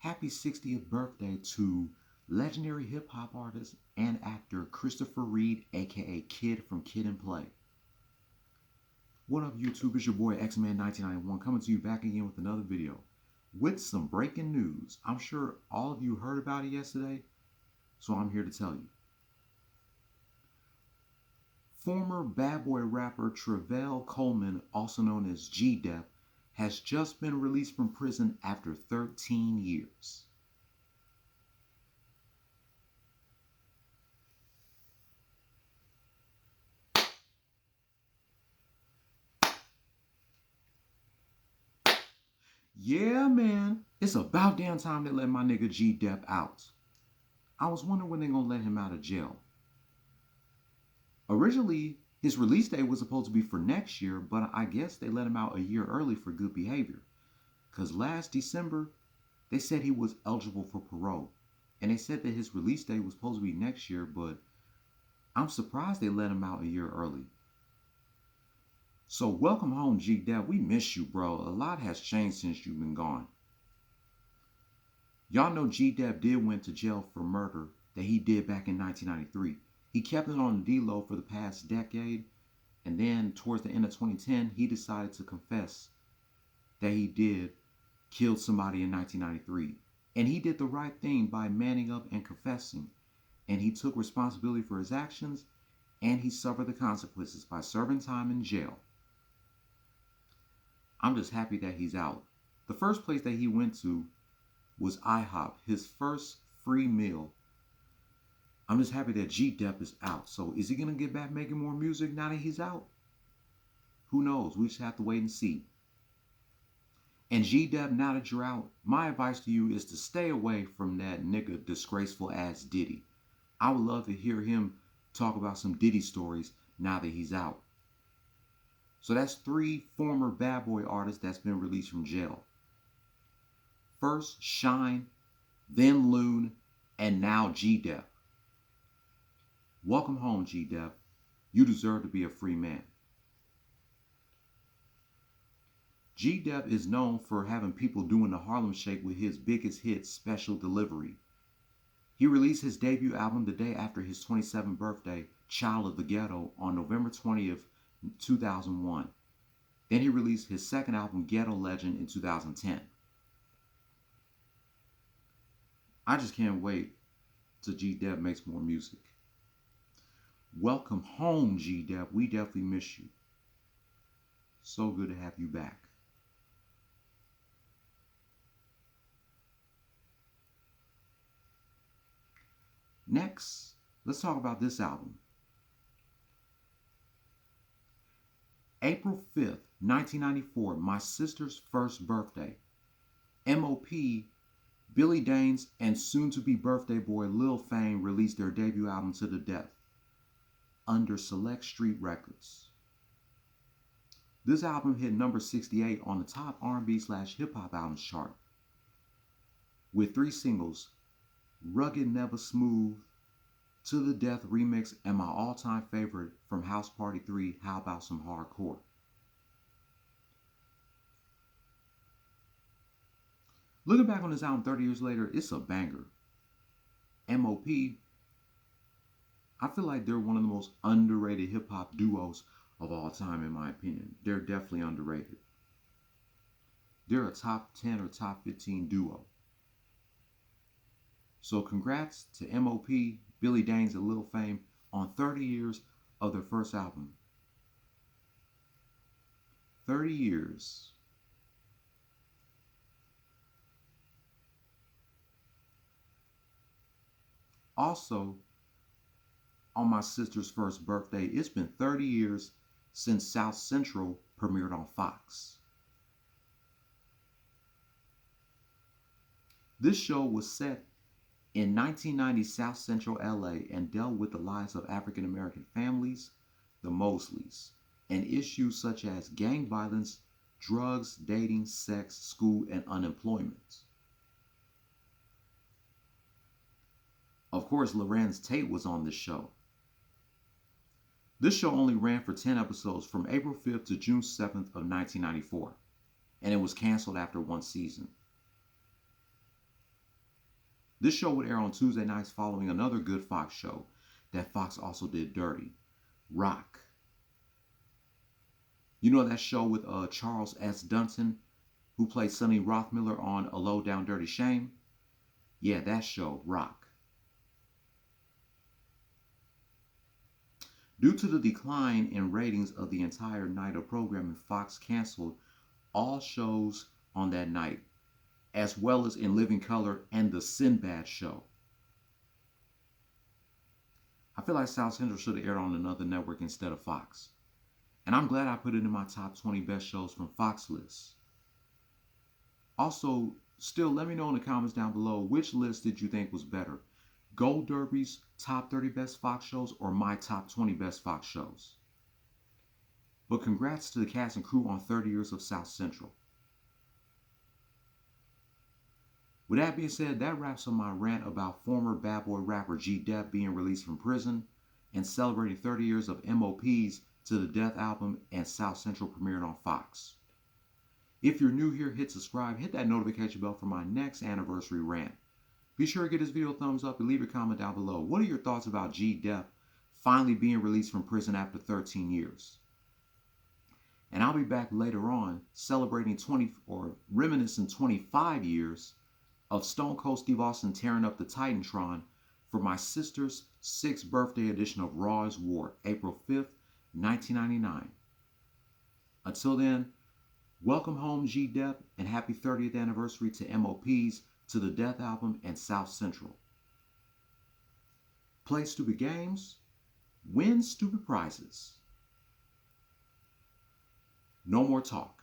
Happy 60th birthday to legendary hip hop artist and actor Christopher Reed, aka Kid from Kid and Play. What up, YouTube? It's your boy X-Man 1991 coming to you back again with another video with some breaking news. I'm sure all of you heard about it yesterday, so I'm here to tell you. Former bad boy rapper Travell Coleman, also known as G-Dep, has just been released from prison after 13 years. Yeah, man, it's about damn time they let my nigga G-Dep out. I was wondering when they gonna let him out of jail. Originally, his release date was supposed to be for next year, but I guess they let him out a year early for good behavior. Because last December, they said he was eligible for parole. And they said that his release date was supposed to be next year, but I'm surprised they let him out a year early. So welcome home, G-Dep. We miss you, bro. A lot has changed since you've been gone. Y'all know G-Dep did went to jail for murder that he did back in 1993. He kept it on the D-Low for the past decade, and then towards the end of 2010, he decided to confess that he did kill somebody in 1993. And he did the right thing by manning up and confessing. And he took responsibility for his actions, and he suffered the consequences by serving time in jail. I'm just happy that he's out. The first place that he went to was IHOP, his first free meal. I'm just happy that G-Dep is out. So is he going to get back making more music now that he's out? Who knows? We just have to wait and see. And G-Dep, now that you're out, my advice to you is to stay away from that nigga disgraceful ass Diddy. I would love to hear him talk about some Diddy stories now that he's out. So that's 3 former bad boy artists that's been released from jail. First Shine, then Loon, and now G-Dep. Welcome home, G-Dep. You deserve to be a free man. G-Dep is known for having people doing the Harlem Shake with his biggest hit, Special Delivery. He released his debut album the day after his 27th birthday, Child of the Ghetto, on November 20th, 2001. Then he released his second album, Ghetto Legend, in 2010. I just can't wait till G-Dep makes more music. Welcome home, G-Dep. We definitely miss you. So good to have you back. Next, let's talk about this album. April 5th, 1994, my sister's first birthday. M.O.P, Billy Danes, and soon-to-be birthday boy Lil Fame released their debut album To The Death under Select Street Records. This album hit number 68 on the top R&B/hip-hop albums chart with 3 singles, Rugged Never Smooth, To The Death remix, and my all-time favorite from House Party 3, How About Some Hardcore. Looking back on this album 30 years later, it's a banger. M.O.P, I feel like they're one of the most underrated hip-hop duos of all time, in my opinion. They're definitely underrated. They're a top 10 or top 15 duo. So congrats to M.O.P, Billy Danes, and Lil Fame on 30 years of their first album. 30 years. Also, on my sister's first birthday, it's been 30 years since South Central premiered on Fox. This show was set in 1990 South Central LA and dealt with the lives of African American families, the Mosleys, and issues such as gang violence, drugs, dating, sex, school, and unemployment. Of course, Lorenz Tate was on this show. This show only ran for 10 episodes from April 5th to June 7th of 1994, and it was canceled after 1 season. This show would air on Tuesday nights following another good Fox show that Fox also did dirty, Rock. You know that show with Charles S. Dunson, who played Sonny Rothmiller on A Low Down Dirty Shame? Yeah, that show, Rock. Due to the decline in ratings of the entire night of programming, Fox canceled all shows on that night, as well as In Living Color and The Sinbad Show. I feel like South Central should have aired on another network instead of Fox. And I'm glad I put it in my top 20 best shows from Fox list. Also, still let me know in the comments down below, which list did you think was better? Gold Derby's top 30 best Fox shows or my top 20 best Fox shows? But congrats to the cast and crew on 30 years of South Central. With that being said, that wraps up my rant about former bad boy rapper G-Dep being released from prison and celebrating 30 years of M.O.P's To the Death album and South Central premiering on Fox. If you're new here, hit subscribe, hit that notification bell for my next anniversary rant. Be sure to give this video a thumbs up and leave a comment down below. What are your thoughts about G-Dep finally being released from prison after 13 years? And I'll be back later on celebrating reminiscing 25 years of Stone Cold Steve Austin tearing up the Titantron for my sister's 6th birthday edition of Raw is War, April 5th, 1999. Until then, welcome home G-Dep and happy 30th anniversary to M.O.P's To the Death album and South Central. Play stupid games, win stupid prizes. No more talk.